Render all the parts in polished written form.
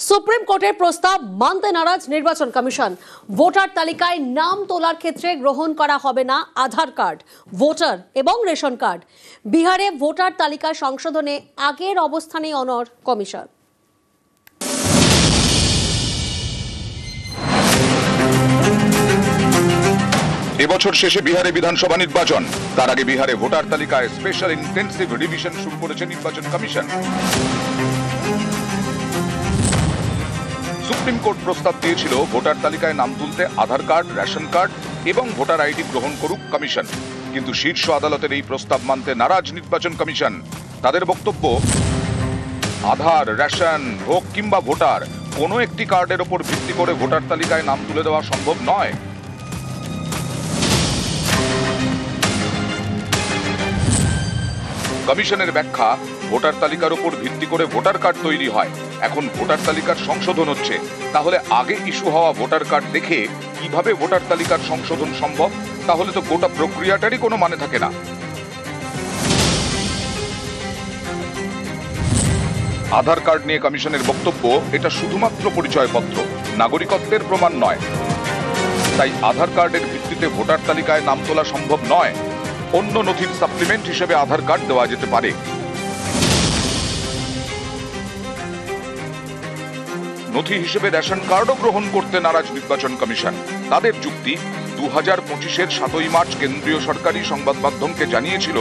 Supreme কোর্টের প্রস্তাব মানতে নারাজ নির্বাচন কমিশন। ভোটার তালিকায় নাম তোলার ক্ষেত্রে গ্রহণ করা হবে না আধার কার্ড, ভোটার এবং রেশন কার্ড। বিহারে ভোটার তালিকা সংশোধনে আগের অবস্থানে অনড় কমিশন। এবছর শেষে বিহারে বিধানসভা নির্বাচন। তার আগে বিহারে ভোটার তালিকায় স্পেশাল ইন্টেন্সিভ রিভিশন শুরু করেছে নির্বাচন কমিশন। সুপ্রিম কোর্ট প্রস্তাব দিয়েছিল ভোটার তালিকায় নাম তুলতে আধার কার্ড, রেশন কার্ড এবং ভোটার আইডি গ্রহণ করুক কমিশন। কিন্তু শীর্ষ আদালতের এই প্রস্তাব মানতে নারাজ নির্বাচন কমিশন। তাদের বক্তব্য, আধার, রেশন হোক কিংবা ভোটার, কোনো একটি কার্ডের ওপর ভিত্তি করে ভোটার তালিকায় নাম তুলে দেওয়া সম্ভব নয়। কমিশনের ব্যাখ্যা, ভোটার তালিকার উপর ভিত্তি করে ভোটার কার্ড তৈরি হয়। এখন ভোটার তালিকার সংশোধন হচ্ছে, তাহলে আগে ইস্যু হওয়া ভোটার কার্ড দেখে কিভাবে ভোটার তালিকার সংশোধন সম্ভব? তাহলে তো গোটা প্রক্রিয়াটারই কোনো মানে থাকে না। আধার কার্ড নিয়ে কমিশনের বক্তব্য, এটা শুধুমাত্র পরিচয়পত্র, নাগরিকত্বের প্রমাণ নয়। তাই আধার কার্ডের ভিত্তিতে ভোটার তালিকায় নাম তোলা সম্ভব নয়। অন্য নথির সাপ্লিমেন্ট হিসেবে আধার কার্ড দেওয়া যেতে পারে। নথি হিসেবে রেশন কার্ডও গ্রহণ করতে নারাজ নির্বাচন কমিশন। তাদের যুক্তি, 2025-এর 7ই মার্চ কেন্দ্রীয় সরকারি সংবাদ মাধ্যমকে জানিয়েছিল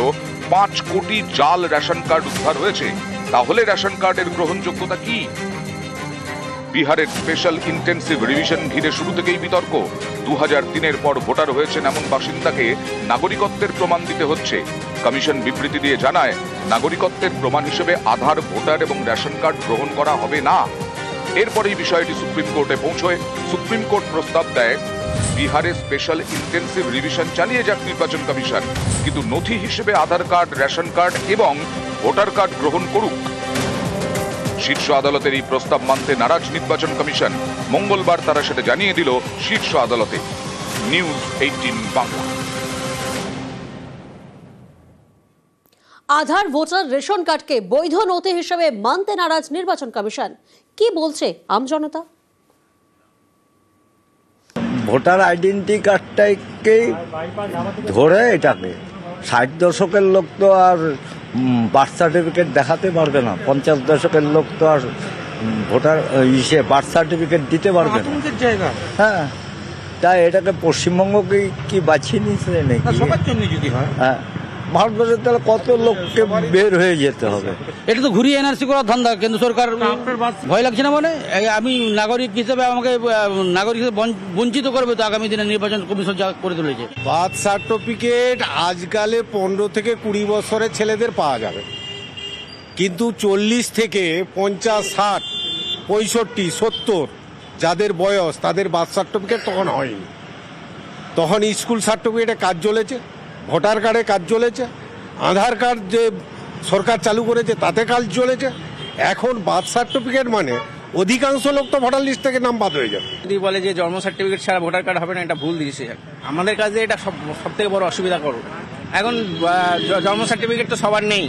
5 কোটি জাল রেশন কার্ড উদ্ধার হয়েছে। তাহলে রেশন কার্ডের গ্রহণযোগ্যতা কি? বিহারের স্পেশাল ইন্টেন্সিভ রিভিশন ঘিরে শুরু থেকেই বিতর্ক। 2003-এর পর ভোটার হয়েছেন এমন বাসিন্দাকে নাগরিকত্বের প্রমাণ দিতে হচ্ছে। কমিশন বিবৃতি দিয়ে জানায়, নাগরিকত্বের প্রমাণ হিসেবে আধার, ভোটার এবং রেশন কার্ড গ্রহণ করা হবে না। এরপরেই বিষয়টি সুপ্রিম কোর্টে পৌঁছয়। সুপ্রিম কোর্ট প্রস্তাব দেয়, বিহারে স্পেশাল ইন্টেন্সিভ রিভিশন চালিয়ে যাক নির্বাচন কমিশন, কিন্তু নথি হিসেবে আধার কার্ড, রেশন কার্ড এবং ভোটার কার্ড গ্রহণ করুক। শীর্ষ আদালতের এই প্রস্তাব মানতে নারাজ নির্বাচন কমিশন। মঙ্গলবার তারা সেটা জানিয়ে দিল শীর্ষ আদালতে। নিউজ 18 বাংলা। আধার, ভোটার, রেশন কার্ডকে বৈধ নথি হিসেবে মানতে নারাজ নির্বাচন কমিশন। কি বলছে আমজনতা? ভোটার আইডেন্টি কার্ডটাকে ধরে এটাকে 60 দশকের লোক তো আর বার্থ সার্টিফিকেট দেখাতে পারবে না, 50 দশকের লোক তো আর ভোটার বার্থ সার্টিফিকেট দিতে পারবে না। হ্যাঁ, তাই এটাকে পশ্চিমবঙ্গকে কি বাছিয়ে নিয়েছে নাকি? সবার জন্য যদি হয়, হ্যাঁ, ভারতবর্ষে তাহলে কত লোককে বের হয়ে যেতে হবে? এটা তো ঘুরিয়ে এনআরসি করার ধান্দা কেন্দ্র সরকার। ভয় লাগছে না? মানে আমি নাগরিক হিসেবে আমাকে নাগরিক হিসেবে বঞ্চিত করবে তো আগামী দিনে নির্বাচন কমিশন যা করে তুলেছে। বার্থ সার্টিফিকেট আজকালে 15 থেকে 20 বছরের ছেলেদের পাওয়া যাবে, কিন্তু 40 থেকে 50, 60, 65, 70 যাদের বয়স, তাদের বার্থ সার্টিফিকেট তখন হয়নি। তখন স্কুল সার্টিফিকেটে কাজ চলেছে, ভোটার কার্ডে কাজ চলেছে, আধার কার্ড যে সরকার চালু করেছে তাতে কাজ চলেছে। এখন বার্থ সার্টিফিকেট মানে অধিকাংশ লোক তো ভোটার লিস্ট থেকে নাম বাদ হয়ে যাবে। যদি বলে যে জন্ম সার্টিফিকেট ছাড়া ভোটার কার্ড হবে না, এটা ভুল ডিসিশন। আমাদের কাছে এটা সব থেকে বড় অসুবিধা করবে। এখন জন্ম সার্টিফিকেট তো সবার নেই,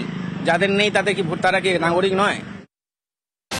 যাদের নেই তাদের কি তারা কি নাগরিক নয়?